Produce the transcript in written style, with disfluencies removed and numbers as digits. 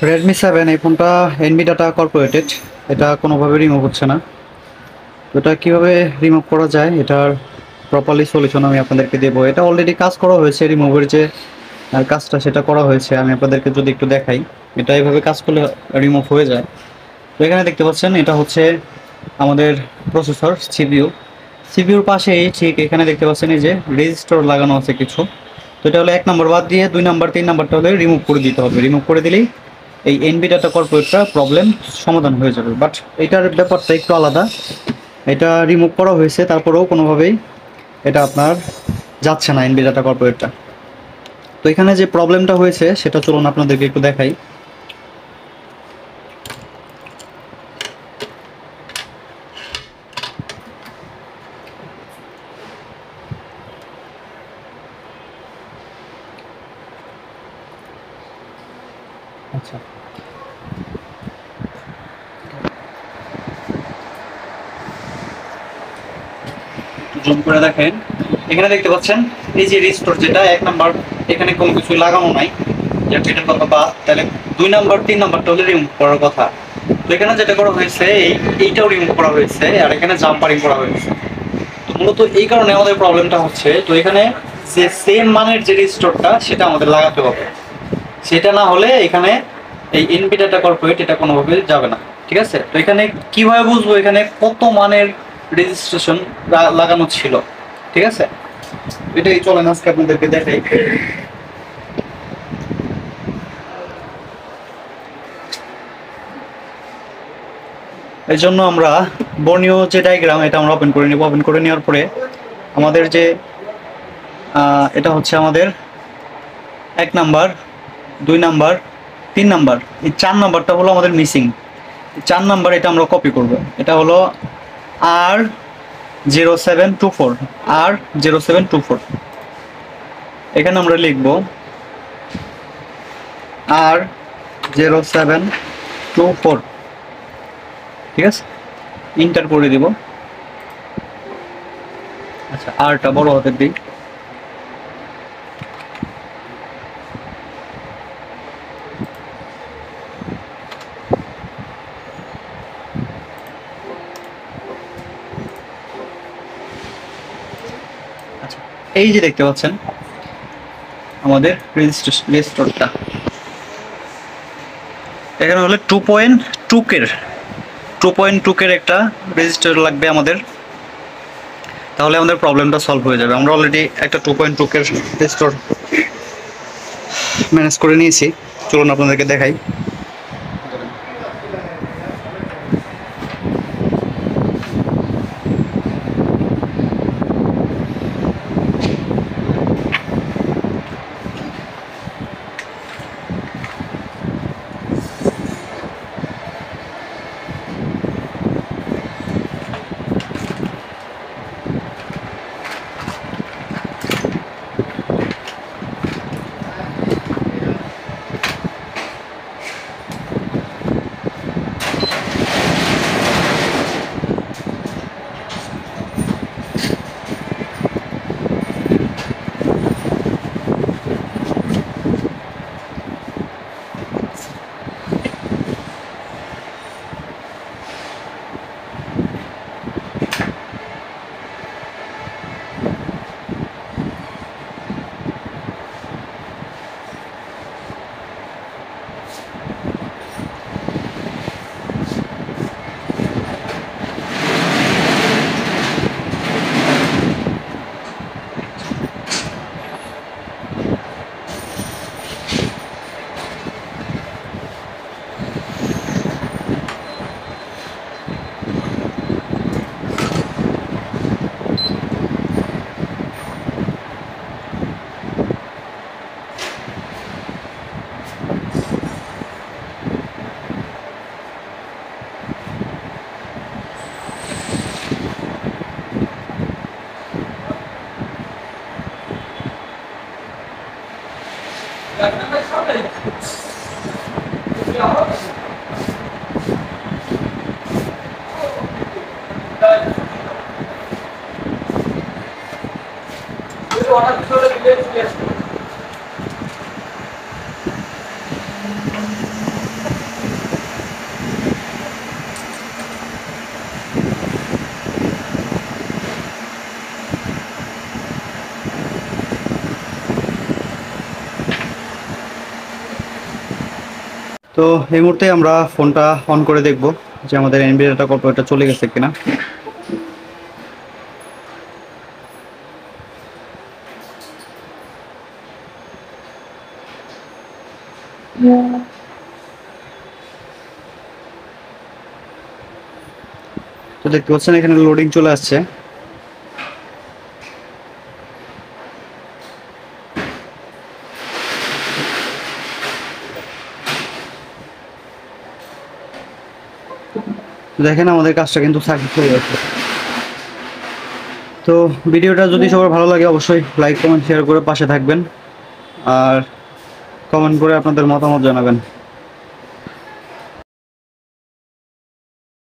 Redmi 7 এই ফোনটা NV data কর্পোরেটেড, এটা কোনোভাবে রিমুভ হচ্ছে না। তো এটা কীভাবে রিমুভ করা যায় এটার প্রপারলি সলিউশন আমি আপনাদেরকে দেবো। এটা অলরেডি কাজ করা হয়েছে, রিমুভের যে কাজটা সেটা করা হয়েছে। আমি আপনাদেরকে যদি একটু দেখাই, এটা এইভাবে কাজ করলে রিমুভ হয়ে যায়। তো এখানে দেখতে পাচ্ছেন এটা হচ্ছে আমাদের প্রসেসর সিপিইউ। সিপিইউর পাশেই ঠিক এখানে দেখতে পাচ্ছেন এই যে রেজিস্টার লাগানো আছে কিছু। তো এটা হলো 1 নম্বর বাদ দিয়ে 2 নম্বর 3 নম্বরটা হলে রিমুভ করে দিতে হবে। রিমুভ করে দিলেই এই এনভি ডাটা কর্পোরেটটা প্রবলেম সমাধান হয়ে যাবে। বাট এটার ব্যাপারটা একটু আলাদা। এটা রিমুভ করা হয়েছে, তারপরেও কোনোভাবেই এটা আপনার যাচ্ছে না এনভি ডাটা কর্পোরেটটা। তো এখানে যে প্রবলেমটা হয়েছে সেটা চলুন আপনাদেরকে একটু দেখাই। আচ্ছা, জুম করে দেখেন, এখানে দেখতে পাচ্ছেন এই যে রিস্টোর যেটা 1 নাম্বার, এখানে কোনো কিছু লাগানো নাই, যে এটার কথা বাদ, তাহলে 2 নাম্বার 3 নাম্বারটা হলে রিমুভ করার কথা। তো এখানে যেটা করা হয়েছে এইটাও রিমুভ করা হয়েছে, আর এখানে জাম্পারিং করা হয়েছে। তো মূলত এই কারণে আমাদের প্রবলেমটা হচ্ছে। তো এখানে যে সেম মানের যে রিস্টোরটা সেটা আমাদের লাগাতে হবে, সেটা না হলে এখানে এই এনভি ডাটা কর্পোরেট এটা কোনোভাবে যাবে না। ঠিক আছে, তো এখানে কিভাবে বুঝবো এখানে কত মানের রেজিস্ট্রেশন লাগানো ছিল? ঠিক আছে, এটাই চলেন আজকে আপনাদেরকে দেখাই। এই জন্য আমরা বর্ণীয় যে ডায়াগ্রাম এটা আমরা ওপেন করে নিব। ওপেন করে নেওয়ার পরে আমাদের যে এটা হচ্ছে আমাদের 1 নাম্বার, 2 নাম্বার, 3 নাম্বার, এই 4 নাম্বারটা হলো আমাদের মিসিং। 4 নাম্বার এটা আমরা কপি করব। এটা হলো R0724, R0724। এখানে আমরা লিখব R0724। ঠিক আছে, ইন্টার করে দিব। আচ্ছা, আরটা বড় হাতের দিই। আচ্ছা, এই যে দেখতে পাচ্ছেন আমাদের রেজিস্টারটা, এখানে হলো 2.2 কের একটা রেজিস্টার লাগবে আমাদের, তাহলে আমাদের প্রবলেমটা সলভ হয়ে যাবে। আমরা অলরেডি একটা 2.2 কের রেজিস্টার ম্যানেজ করে নিয়েছি, চলুন আপনাদেরকে দেখাই। তো এই মুহূর্তে আমরা ফোনটা অন করে দেখব যে আমাদের এনবি ডাটা কর্পোরেটর চলে গেছে কিনা। তো দেখতে পাচ্ছেন এখানে লোডিং চলে আসছে। দেখেন আমাদের কাজটা কিন্তু সাকসেস হয়ে গেছে। তো ভিডিওটা যদি সবার ভালো লাগে অবশ্যই লাইক কমেন্ট শেয়ার করে পাশে থাকবেন আর কমেন্ট করে আপনাদের মতামত জানাবেন।